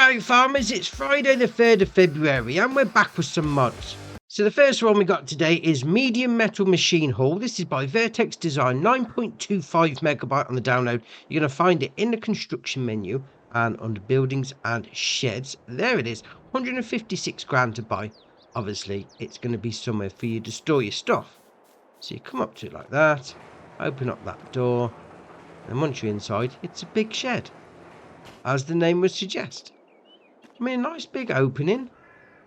Alright farmers, it's Friday the 3rd of February and we're back with some mods. So the first one we got today is Medium Metal Machine Hall. This is by Vertex Design, 9.25 megabyte on the download. You're going to find it in the construction menu and under buildings and sheds. There it is, 156 grand to buy. Obviously it's going to be somewhere for you to store your stuff. So you come up to it like that, open up that door, and once you're inside, it's a big shed, as the name would suggest. I mean, a nice big opening.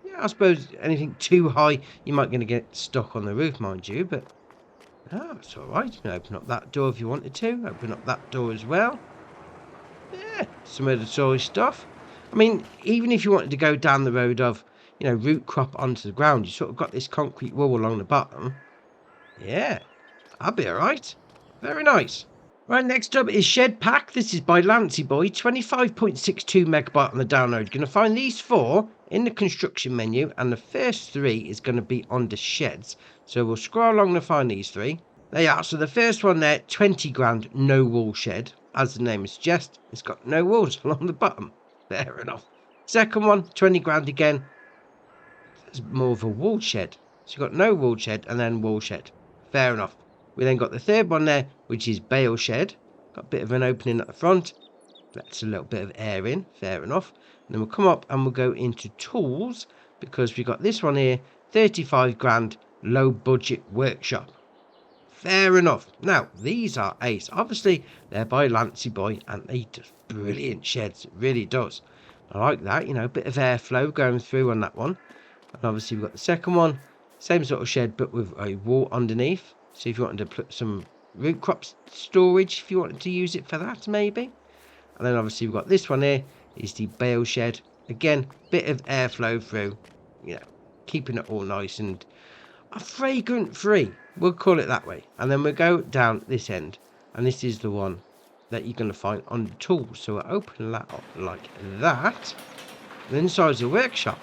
Yeah, I suppose anything too high, you might going to get stuck on the roof, mind you, but no, it's alright. You can open up that door if you wanted to. Open up that door as well. Yeah, some of the toy stuff. I mean, even if you wanted to go down the road of, you know, root crop onto the ground, you sort of got this concrete wall along the bottom. Yeah, that'd be alright. Very nice. Right, next up is Shed Pack. This is by Lancy Boy, 25.62 megabyte on the download. You're going to find these 4 in the construction menu, and the first 3 is going to be under sheds. So we'll scroll along to find these 3. There you are. So the first one there, 20 grand, no wall shed. As the name suggests, it's got no walls along the bottom. Fair enough. Second one, 20 grand again. It's more of a wall shed. So you've got no wall shed and then wall shed. Fair enough. We then got the third one there, which is bale shed. Got a bit of an opening at the front. Lets a little bit of air in. Fair enough. And then we'll come up and we'll go into tools, because we got this one here, 35 grand, low budget workshop. Fair enough. Now, these are ace. Obviously, they're by Lancy Boy, and they do brilliant sheds. It really does. I like that, you know, a bit of airflow going through on that one. And obviously, we've got the second one. Same sort of shed, but with a wall underneath. So if you wanted to put some root crop storage, if you wanted to use it for that, maybe. And then obviously we've got this one here, is the bale shed. Again, bit of airflow through, you know, keeping it all nice and fragrant free. We'll call it that way. And then we'll go down this end. And this is the one that you're going to find on the tools. So we'll open that up like that. And inside the workshop.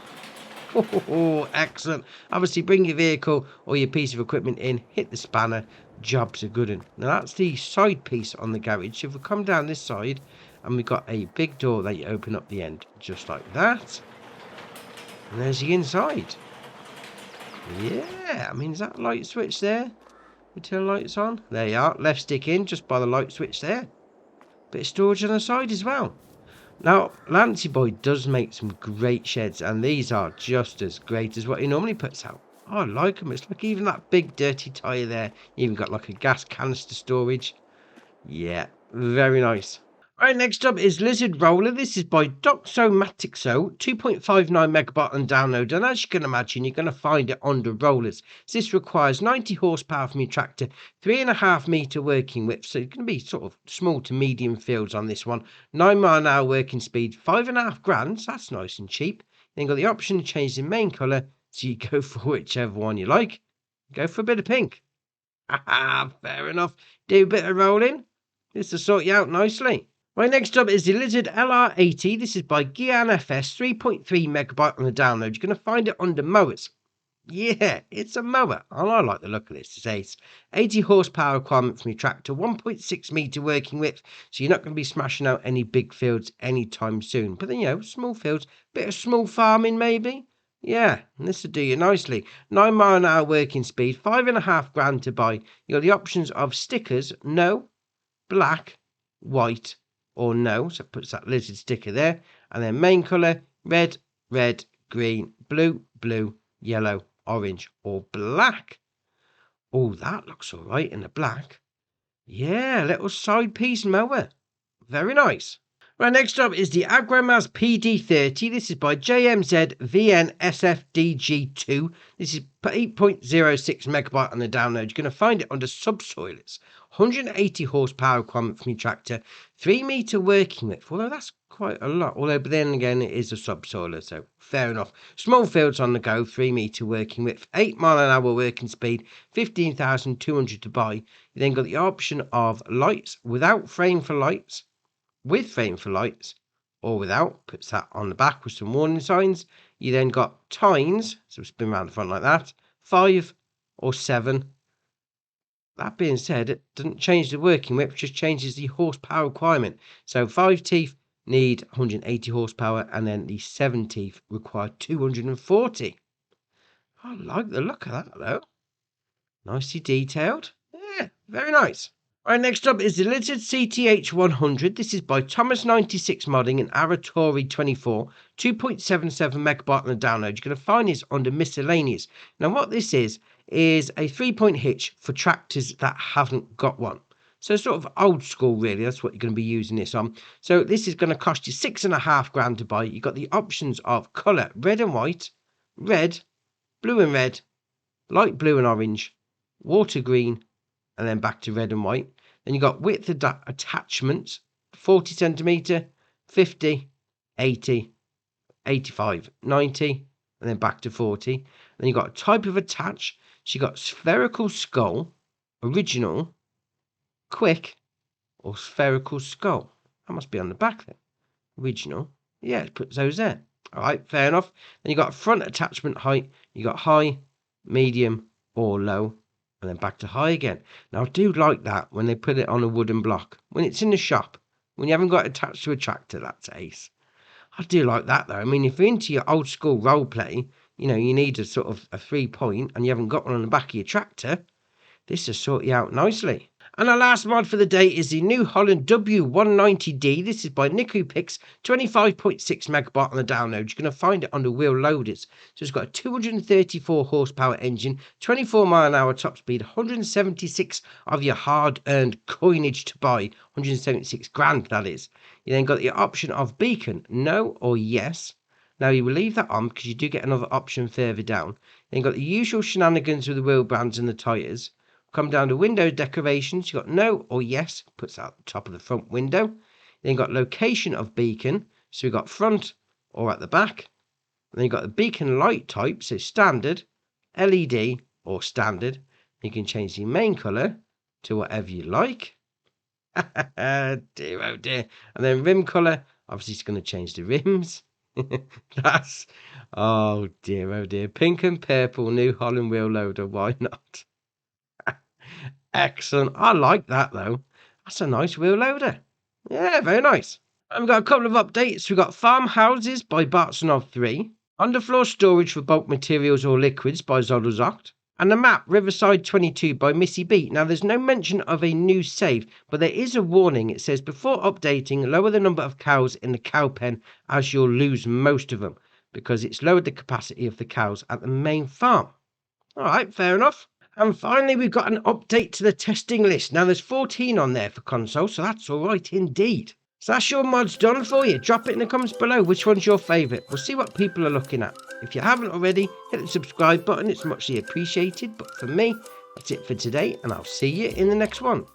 Oh, excellent. Obviously, bring your vehicle or your piece of equipment in, hit the spanner, job's a good one. Now, that's the side piece on the garage. If we come down this side, and we've got a big door that you open up the end, just like that. And there's the inside. Yeah, I mean, is that light switch there? We turn lights on. There you are. Left stick in, just by the light switch there. Bit of storage on the side as well. Now, Lancy Boy does make some great sheds, and these are just as great as what he normally puts out. Oh, I like them. It's like even that big dirty tyre there. You even got like a gas canister storage. Yeah, very nice. Right, next up is Lizard Roller. This is by Doxomatixo, 2.59 megabyte on download, and as you can imagine, you're going to find it under rollers. So this requires 90 horsepower from your tractor, 3.5 meter working width, so it's going to be sort of small to medium fields on this one. 9 mile an hour working speed, 5.5 grand, so that's nice and cheap. Then you've got the option to change the main colour, so you go for whichever one you like. Go for a bit of pink. Haha, fair enough. Do a bit of rolling. This will sort you out nicely. Right, next up is the Lizard LR80. This is by Gian FS, 3.3 megabyte on the download. You're going to find it under mowers. Yeah, it's a mower. And I like the look of this. It's ace. 80 horsepower requirement from your tractor, 1.6 meter working width. So you're not going to be smashing out any big fields anytime soon. But then, you know, small fields, bit of small farming maybe. Yeah, and this will do you nicely. 9 mile an hour working speed, 5.5 grand to buy. You got the options of stickers, no, black, white, or no, so it puts that lizard sticker there, and then main colour, red, red, green, blue, blue, yellow, orange, or black. Oh, that looks all right in the black. Yeah, little side piece mower. Very nice. Right, next up is the Agramaz PD30. This is by JMZ VNSFDG2. This is 8.06 megabyte on the download. You're going to find it under subsoilers. 180 horsepower requirement from your tractor. 3 meter working width. Although that's quite a lot. Although, but then again, it is a subsoiler, so fair enough. Small fields on the go. 3 meter working width. 8 mile an hour working speed. 15,200 to buy. You then got the option of lights without frame for lights, with frame for lights, or without. Puts that on the back with some warning signs. You then got tines, so spin around the front like that, 5 or 7. That being said, it doesn't change the working width, just changes the horsepower requirement. So 5 teeth, need 180 horsepower, and then the 17th required 240. I like the look of that though. Nicely detailed. Yeah, very nice. Alright, next up is the Lizard CTH 100. This is by Thomas96 Modding and Aratori24. 2.77 megabyte on the download. You're going to find this under miscellaneous. Now what this is a 3-point hitch for tractors that haven't got one. So sort of old school really, that's what you're going to be using this on. So this is going to cost you £6.5 to buy. You've got the options of colour, red and white, red, blue and red, light blue and orange, water green, and then back to red and white. Then you've got width attachments, 40 centimetre, 50, 80, 85, 90, and then back to 40. Then you've got type of attach. So you've got spherical skull, original, quick, or spherical skull. That must be on the back then. Original. Yeah, it puts those there. All right, fair enough. Then you've got front attachment height. You've got high, medium, or low. And then back to high again. Now, I do like that when they put it on a wooden block. When it's in the shop, when you haven't got it attached to a tractor, that's ace. I do like that, though. I mean, if you're into your old school role play, you know, you need a sort of a 3-point and you haven't got one on the back of your tractor, this will sort you out nicely. And our last mod for the day is the new Holland W190D. This is by NikuPix, 25.6 megabyte on the download. You're going to find it under Wheel Loaders. So it's got a 234 horsepower engine, 24 mile an hour top speed, 176 of your hard-earned coinage to buy, 176 grand that is. You then got the option of beacon, no or yes. Now you will leave that on because you do get another option further down. Then you've got the usual shenanigans with the wheel brands and the tyres. Come down to window decorations, you've got no or yes, puts that at the top of the front window. Then you've got location of beacon, so you've got front or at the back. Then you've got the beacon light type, so standard, LED or standard. You can change the main colour to whatever you like. Dear oh dear. And then rim colour, obviously it's going to change the rims. That's, oh dear, pink and purple New Holland wheel loader, why not? Excellent. I like that though. That's a nice wheel loader. Yeah, very nice. And we've got a couple of updates. We've got farmhouses by Bartsonov 3, underfloor storage for bulk materials or liquids by Zolozoct, and the map Riverside 22 by Missy B. Now there's no mention of a new save, but there is a warning. It says before updating, lower the number of cows in the cow pen as you'll lose most of them because it's lowered the capacity of the cows at the main farm. All right, fair enough. And finally, we've got an update to the testing list. Now, there's 14 on there for console, so that's all right indeed. So that's your mods done for you. Drop it in the comments below which one's your favourite. We'll see what people are looking at. If you haven't already, hit the subscribe button. It's muchly appreciated. But for me, that's it for today, and I'll see you in the next one.